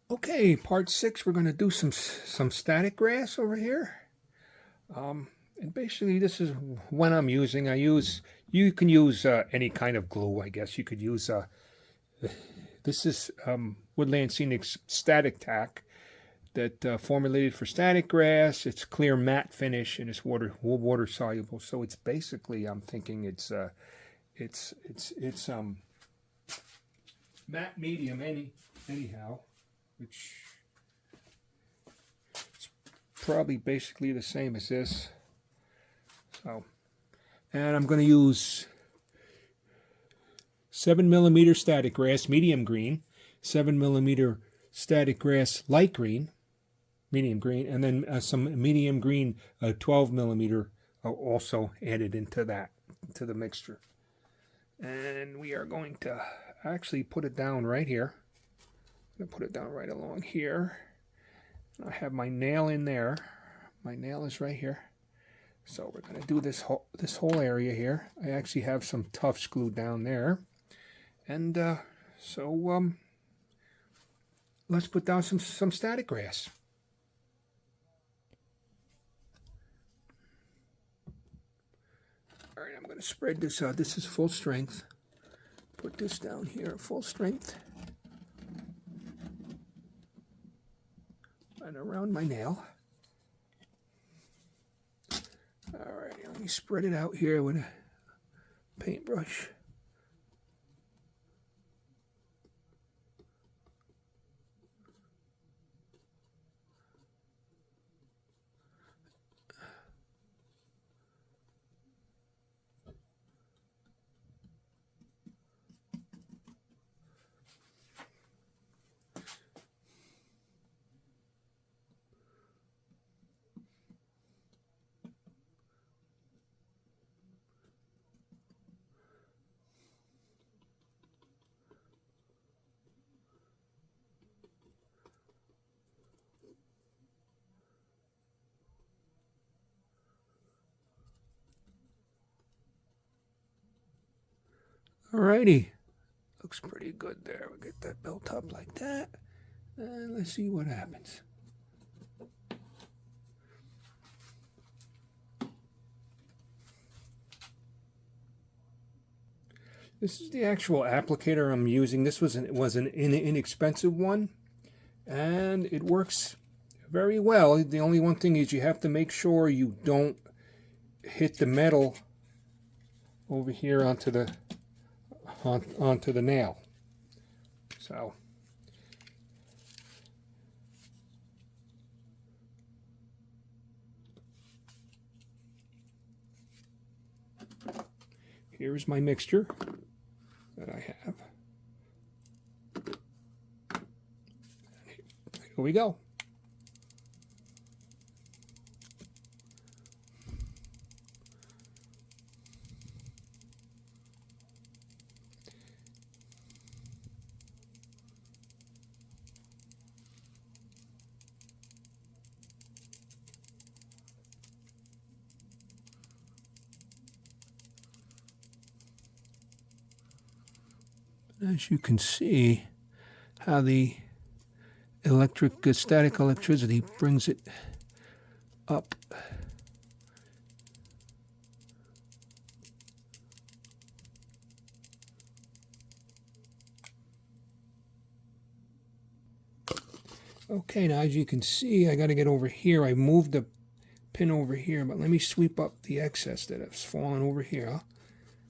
Okay, part 6, we're going to do some static grass over here. And basically this is what I'm using. You can use any kind of glue, I guess. You could use, this is Woodland Scenics Static Tack that formulated for static grass. It's clear matte finish and it's water soluble. So it's basically, I'm thinking it's matte medium anyhow, which is probably basically the same as this. So, and I'm going to use 7mm static grass, medium green, 7mm static grass, light green, medium green, and then some medium green 12mm also added into the mixture. And we are going to actually put it down right here. I'm going to put it down right along here. I have my nail in there. My nail is right here. So we're going to do this whole area here. I actually have some tufts glued down there. And let's put down some static grass. All right, I'm going to spread this out. This is full strength. Put this down here at full strength. And around my nail. All right, let me spread it out here with a paintbrush. Alrighty, looks pretty good there. We'll get that built up like that, and let's see what happens. This is the actual applicator I'm using. This was an inexpensive one, and it works very well. The only one thing is you have to make sure you don't hit the metal over here onto the nail. So here's my mixture that I have. Here we go. As you can see, how the static electricity brings it up. Okay, now as you can see, I got to get over here. I moved the pin over here, but let me sweep up the excess that has fallen over here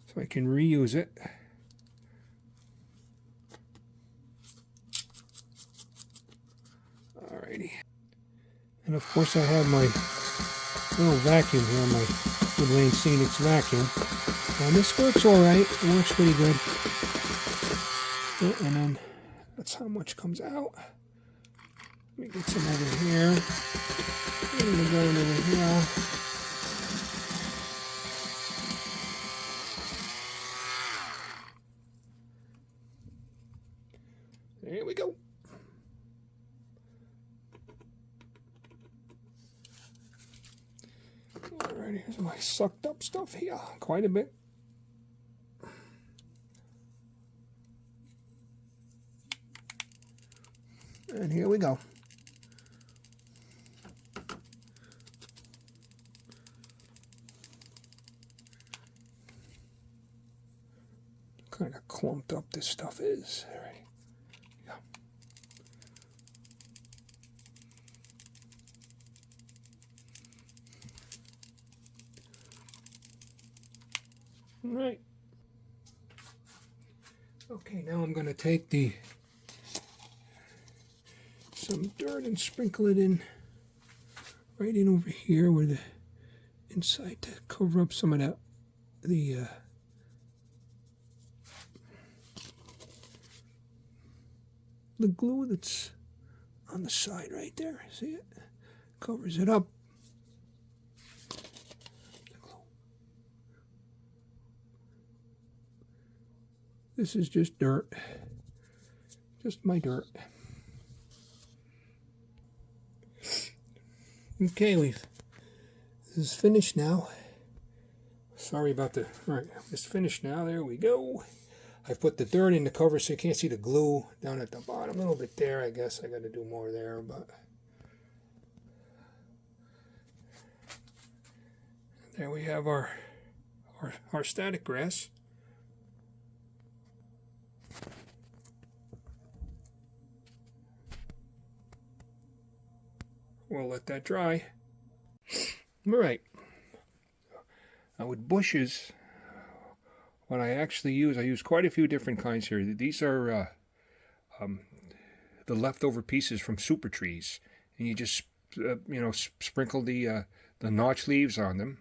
so I can reuse it. Alrighty. And of course I have my little vacuum here, my Woodland Scenics vacuum. And this works alright. It works pretty good. And then that's how much comes out. Let me get some over here. And we're going over here. There we go. Alright, here's my sucked up stuff here. Quite a bit. And here we go. Kind of clumped up this stuff is. All right. Yeah. All right. Okay, now I'm going to take some dirt and sprinkle it in right in over here where the inside to cover up some of that the glue that's on the side right there. See it? Covers it up. This is just dirt. Just my dirt. Okay, this is finished now. Sorry about the... Alright, it's finished now. There we go. I put the dirt in the cover so you can't see the glue down at the bottom. A little bit there, I guess. I got to do more there, but... There we have our static grass. We'll let that dry. All right. Now with bushes, what I actually use, I use quite a few different kinds here. These are the leftover pieces from super trees, and you just sprinkle the notch leaves on them,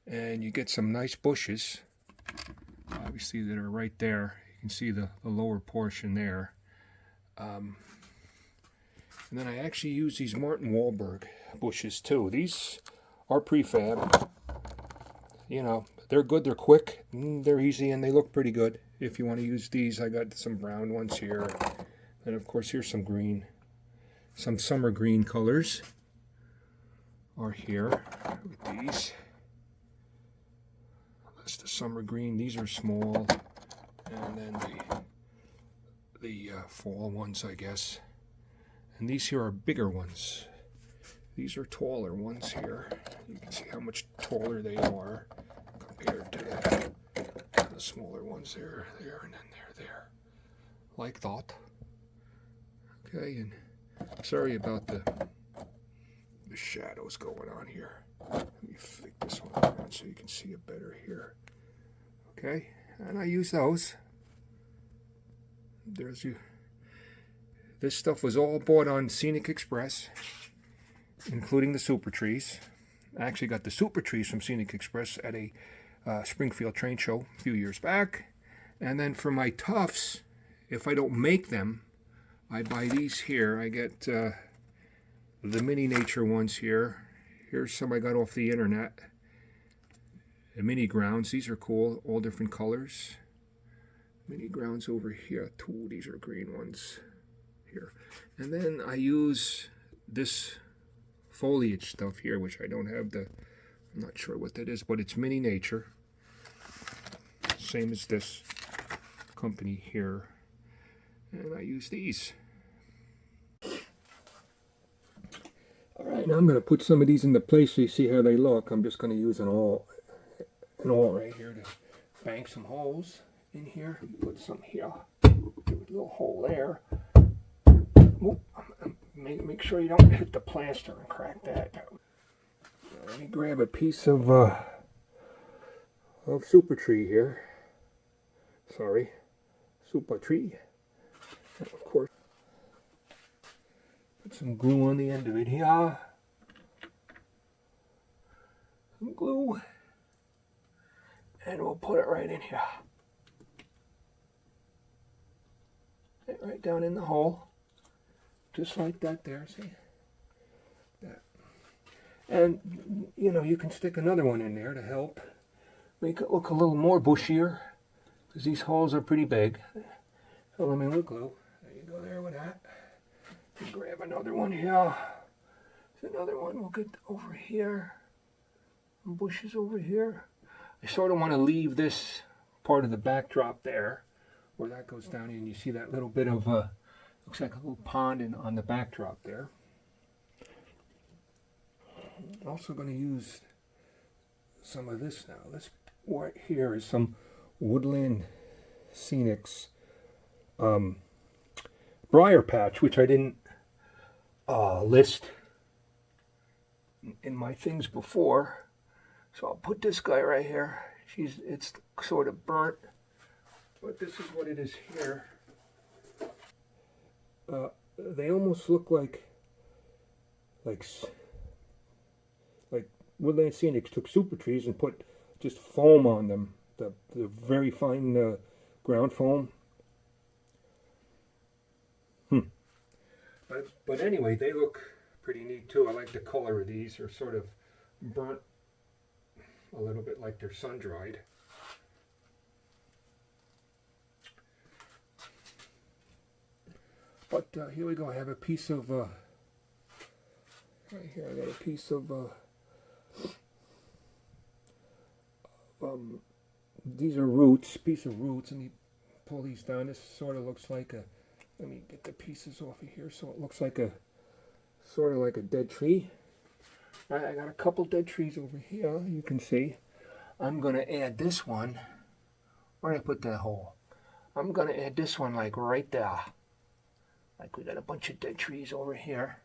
and you get some nice bushes. Obviously, that are right there. You can see the lower portion there. And then I actually use these Martin Wahlberg bushes too. These are prefab. You know, they're good, they're quick, they're easy, and they look pretty good. If you want to use these, I got some brown ones here. And of course, here's some green. Some summer green colors are here with these. That's the summer green. These are small. And then the fall ones, I guess. And these here are bigger ones. These are taller ones here. You can see how much taller they are compared to the smaller ones there, and then there. Like that. Okay, and sorry about the shadows going on here. Let me flick this one around so you can see it better here. Okay, and I use those. There's you. This stuff was all bought on Scenic Express, including the super trees. I actually got the super trees from Scenic Express at a Springfield train show a few years back. And then for my tufts, if I don't make them, I buy these here. I get the Mini Nature ones here. Here's some I got off the internet. The mini grounds. These are cool, all different colors. Mini grounds over here too. These are green ones. Here. And then I use this foliage stuff here, which I don't have I'm not sure what that is, but it's Mini Nature. Same as this company here. And I use these. Alright, now I'm going to put some of these into place so you see how they look. I'm just going to use an awl right here to bank some holes in here. Put some here. Give it a little hole there. Make sure you don't hit the plaster and crack that. Let me grab a piece of super tree here. Sorry, super tree. And of course, put some glue on the end of it here. Some glue, and we'll put it right in here. Right down in the hole. Just like that there, see? That. And, you know, you can stick another one in there to help make it look a little more bushier, because these holes are pretty big. Fill them in with glue. There you go there with that. And grab another one here. There's another one we'll get over here. Some bushes over here. I sort of want to leave this part of the backdrop there, where that goes down in. You see that little bit of Looks like a little pond on the backdrop there. I'm also going to use some of this now. This right here is some Woodland Scenics briar patch, which I didn't list in my things before. So I'll put this guy right here. It's sort of burnt, but this is what it is here. They almost look like Woodland Scenics took super trees and put just foam on them, the very fine ground foam. But anyway, they look pretty neat too. I like the color of these. They're sort of burnt a little bit like they're sun-dried. But here we go. I have a piece of right here. I got a piece of these are roots. Piece of roots. Let me pull these down. This sort of looks like a. Let me get the pieces off of here so it looks like a sort of like a dead tree. I got a couple dead trees over here. You can see. I'm gonna add this one. Where did I put that hole? I'm gonna add this one like right there. Like we got a bunch of dead trees over here.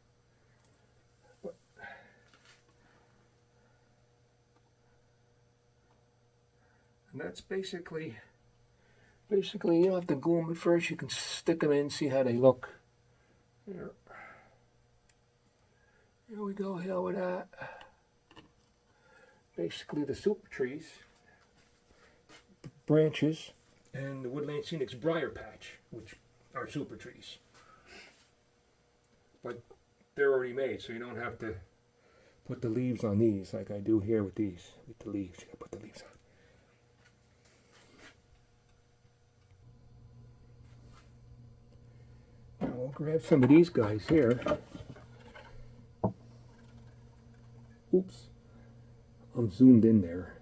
And that's basically you don't have to glue them at first. You can stick them in, see how they look. Here we go, here with that. Basically the super trees, the branches, and the Woodland Scenics briar patch, which are super trees. But they're already made, so you don't have to put the leaves on these like I do here with these. With the leaves, you gotta put the leaves on. Now we'll grab some of these guys here. Oops, I'm zoomed in there.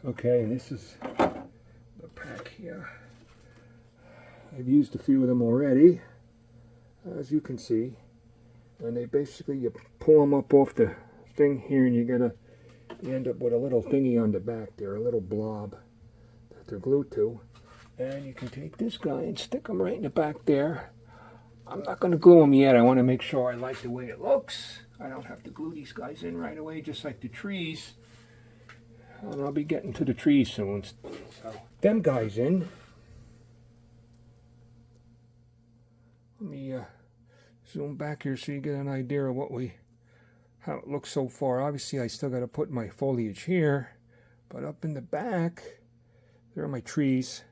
Okay, and this is the pack here. I've used a few of them already, as you can see. And they basically, you pull them up off the thing here, and you end up with a little thingy on the back there, a little blob that they're glued to. And you can take this guy and stick him right in the back there. I'm not going to glue them yet. I want to make sure I like the way it looks. I don't have to glue these guys in right away, just like the trees. And I'll be getting to the trees soon. So, them guys in. Let me zoom back here so you get an idea of how it looks so far. Obviously, I still got to put my foliage here, but up in the back, there are my trees,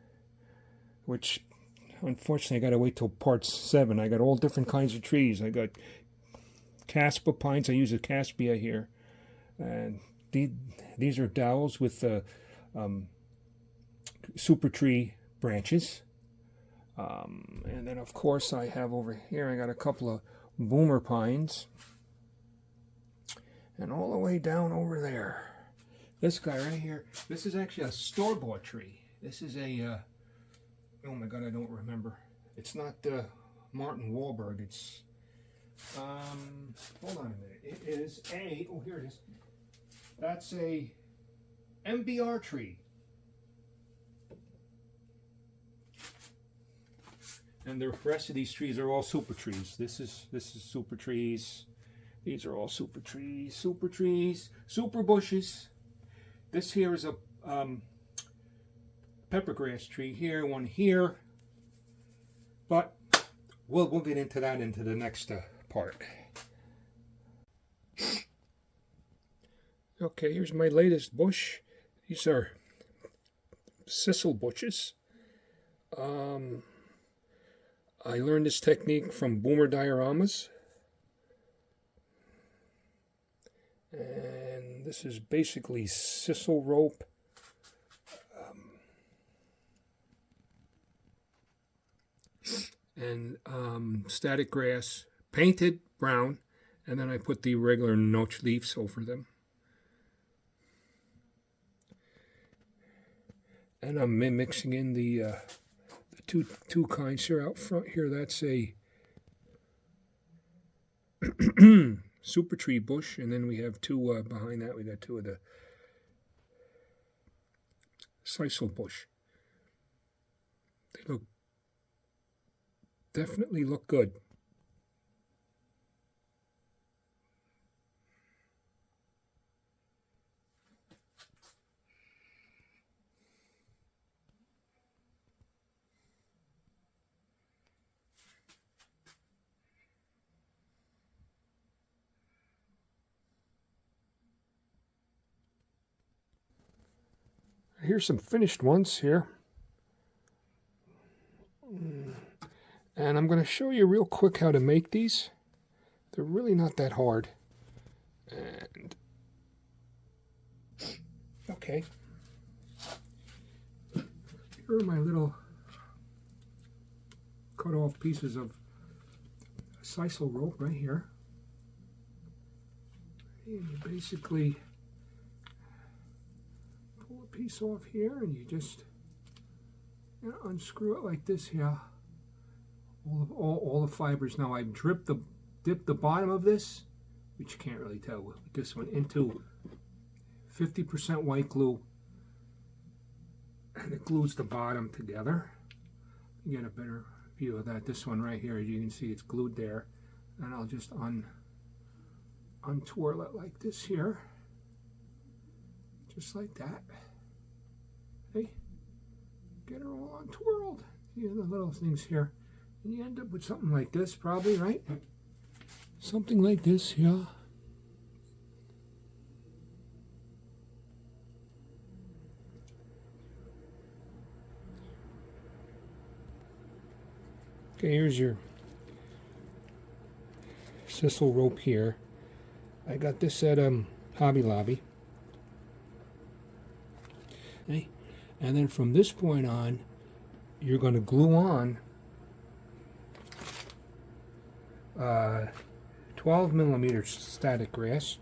which unfortunately I got to wait till part 7. I got all different kinds of trees. I got Caspa pines. I use a Caspia here, and these are dowels with super tree branches. And then of course I have over here, I got a couple of boomer pines. And all the way down over there, this guy right here, this is actually a store-bought tree. This is a, oh my God, I don't remember. It's not Martin Wahlberg, it's, hold on a minute. It is oh here it is. That's a MBR tree. And the rest of these trees are all super trees. This is super trees. These are all super trees, super bushes. This here is a peppergrass tree here, one here. But we'll get into that into the next part. Okay, here's my latest bush. These are sisal bushes. I learned this technique from Boomer Dioramas. And this is basically sisal rope. And static grass, painted brown, and then I put the regular notch leaves over them. And I'm mixing in the two kinds here out front here. That's a super tree bush, and then we have two behind that. We got two of the sisal bush. They definitely look good. Here's some finished ones here. And I'm going to show you real quick how to make these. They're really not that hard. And okay. Here are my little cut off pieces of sisal rope right here. And you basically pull a piece off here and you just unscrew it like this here. All the fibers. Now I've dipped the bottom of this, which you can't really tell with this one, into 50% white glue, and it glues the bottom together. You get a better view of that. This one right here, as you can see, it's glued there, and I'll just untwirl it like this here, just like that. Hey, get her all untwirled. See the little things here. And you end up with something like this, probably, right? Something like this, yeah. Okay, here's your sisal rope here. I got this at Hobby Lobby. Okay. And then from this point on, you're going to glue on 12 millimeter static grass,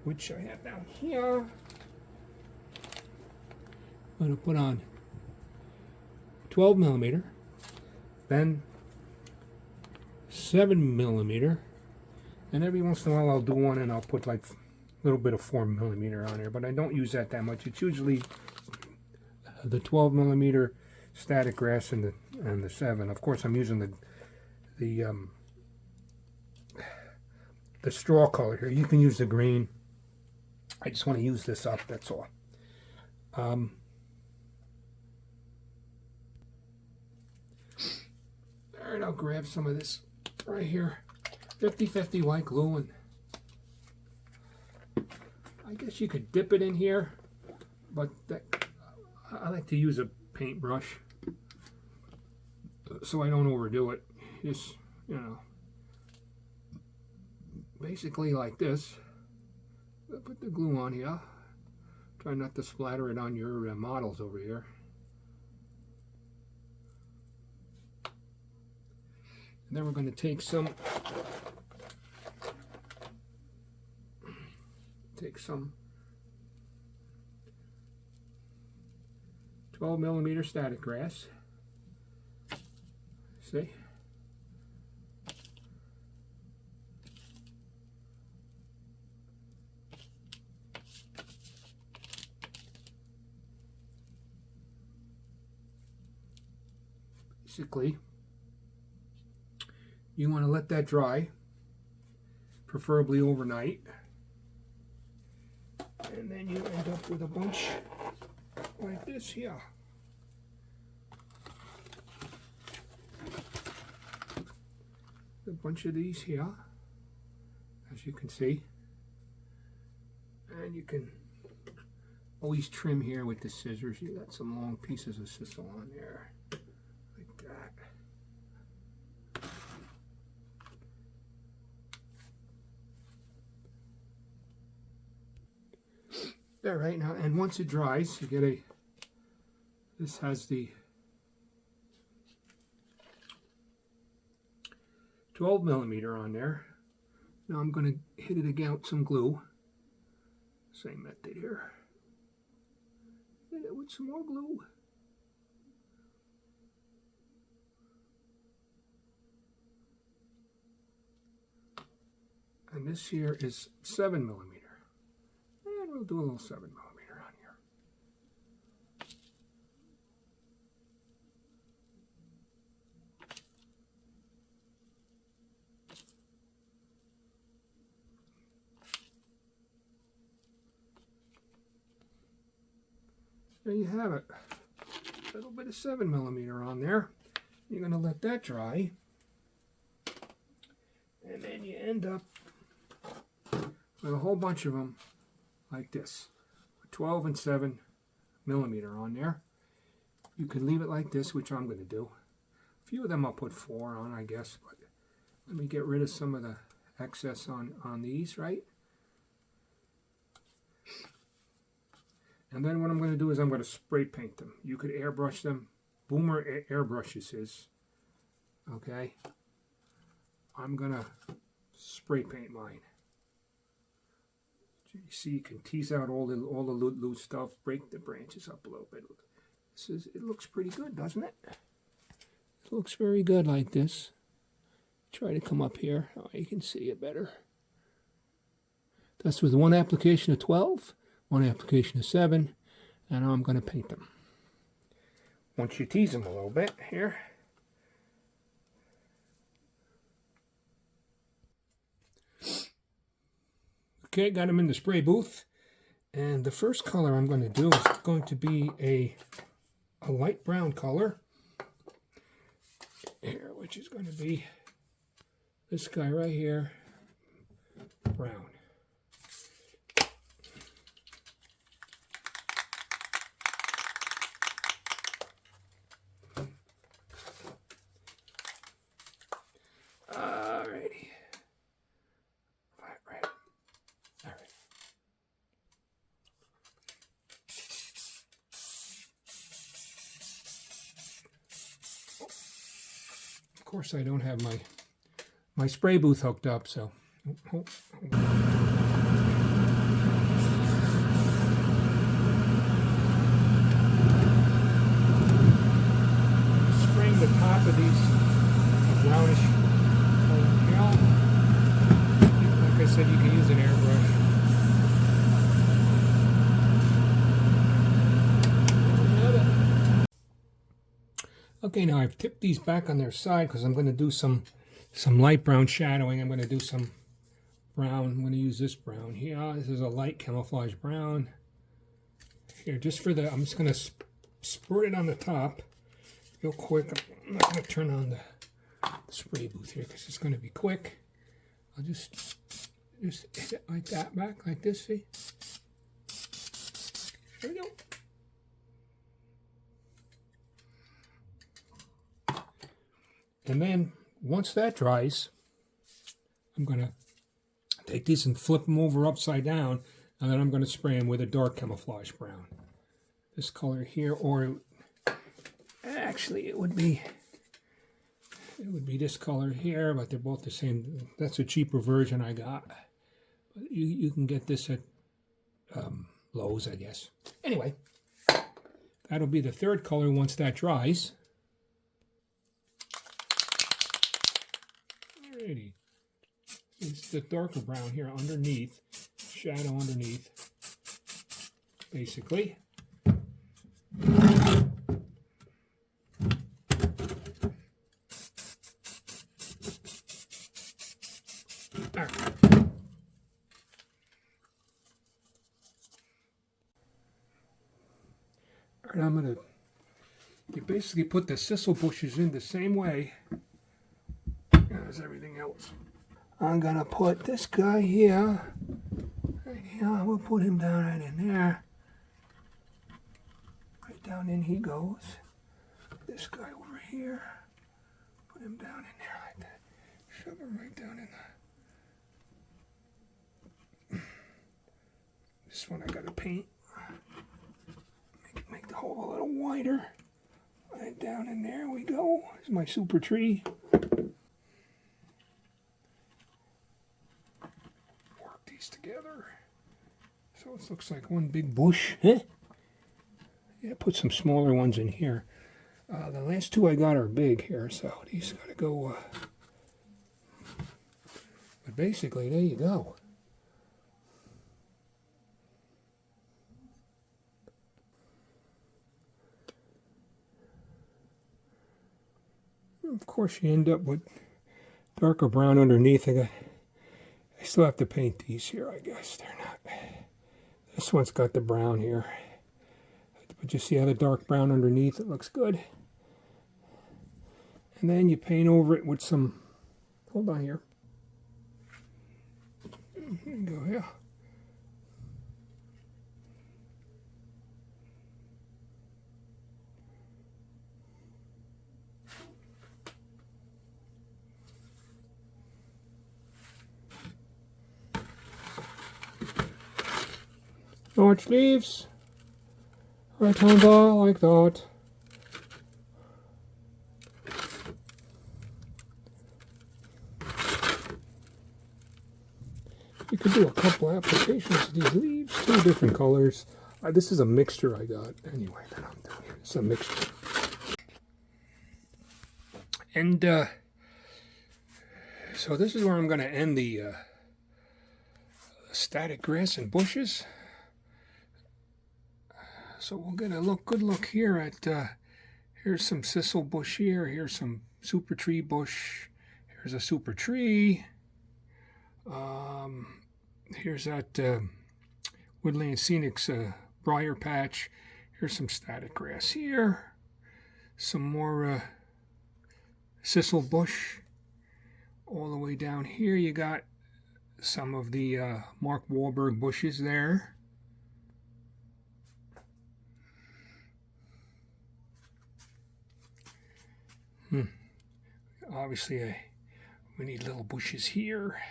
which I have down here. I'm going to put on 12 millimeter, then 7 millimeter, and every once in a while I'll do one and I'll put like a little bit of 4 millimeter on there, but I don't use that much. It's usually the 12 millimeter static grass and the 7. Of course, I'm using the straw color here. You can use the green. I just want to use this up, that's all. All right, I'll grab some of this right here. 50-50 white glue, and I guess you could dip it in here, but I like to use a paintbrush so I don't overdo it. Just, basically like this. Put the glue on here. Try not to splatter it on your models over here. And then we're going to take some 12 millimeter static grass. See? Basically, you want to let that dry, preferably overnight, and then you end up with a bunch like this here. A bunch of these here, as you can see, and you can always trim here with the scissors. You got some long pieces of sisal on there, like that. There, right now, and once it dries, you get this has the 12 millimeter on there. Now I'm going to hit it again with some glue. Same method here. Hit it with some more glue. And this here is 7 millimeter. And we'll do a little 7 millimeter on here. There you have it. A little bit of 7 millimeter on there. You're going to let that dry. And then you end up with a whole bunch of them like this. 12 and 7 millimeter on there. You can leave it like this, which I'm going to do. A few of them I'll put 4 on, I guess. But let me get rid of some of the excess on these, right? And then what I'm going to do is I'm going to spray paint them. You could airbrush them. Boomer airbrushes is. Okay. I'm going to spray paint mine. You see, you can tease out all the loose stuff, break the branches up a little bit. It looks pretty good, doesn't it? It looks very good like this. Try to come up here. Oh, you can see it better. That's with one application of 12, one application of 7, and I'm going to paint them. Once you tease them a little bit here. Okay, got them in the spray booth, and the first color I'm going to do is going to be a light brown color here, which is going to be this guy right here, brown. Alrighty. Of course, I don't have my spray booth hooked up, so. Spraying the top of these brownish color. Like I said, you can use an airbrush. Okay, now I've tipped these back on their side because I'm going to do some light brown shadowing. I'm going to do some brown. I'm going to use this brown here. This is a light camouflage brown. Here, just for the, I'm just going to squirt it on the top real quick. I'm not going to turn on the spray booth here because it's going to be quick. I'll just hit it like that back, like this, see? There we go. And then once that dries, I'm going to take these and flip them over upside down, and then I'm going to spray them with a dark camouflage brown. This color here, or actually it would be this color here, but they're both the same. That's a cheaper version I got. But you can get this at Lowe's, I guess. Anyway, that'll be the third color once that dries. Alrighty. It's the darker brown here underneath, shadow underneath, basically. Alright, I'm going to, you basically put the sisal bushes in the same way as everything else. I'm going to put this guy here, right here, we'll put him down right in there. Right down in he goes. This guy over here, put him down in there like that. Shove him right down in there. This one I got to paint. Make the hole a little wider. Right down in there we go. There's my super tree. Work these together. So it looks like one big bush. Huh? Yeah, put some smaller ones in here. The last two I got are big here, so these got to go But basically, there you go. Of course, you end up with darker brown underneath. I still have to paint these here, I guess. They're not. This one's got the brown here. But you see how the dark brown underneath, it looks good. And then you paint over it with some, hold on here. Here you go, yeah. Large leaves, right hand like that. You could do a couple applications of these leaves, 2 different colors. This is a mixture I got. Anyway, that I'm doing here. It's a mixture. And so this is where I'm going to end the static grass and bushes. So we'll get a good look here at, here's some sisal bush here, here's some super tree bush, here's a super tree, here's that Woodland Scenics briar patch, here's some static grass here, some more sisal bush. All the way down here you got some of the Mark Wahlberg bushes there. Obviously, we need little bushes here.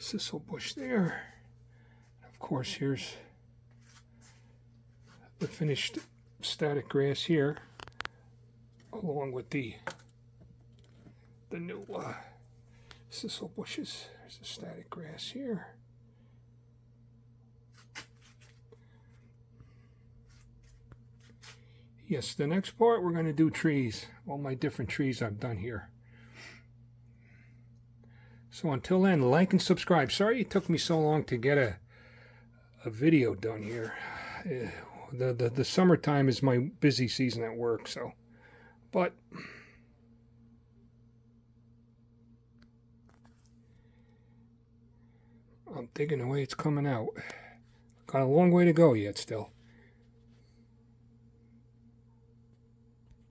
Sisal bush there. Of course, here's the finished static grass here, along with the new sisal bushes. There's the static grass here. Yes, the next part we're going to do trees. All my different trees I've done here. So until then, like and subscribe. Sorry it took me so long to get a video done here. The summertime is my busy season at work, so. But I'm digging the way it's coming out. Got a long way to go yet still.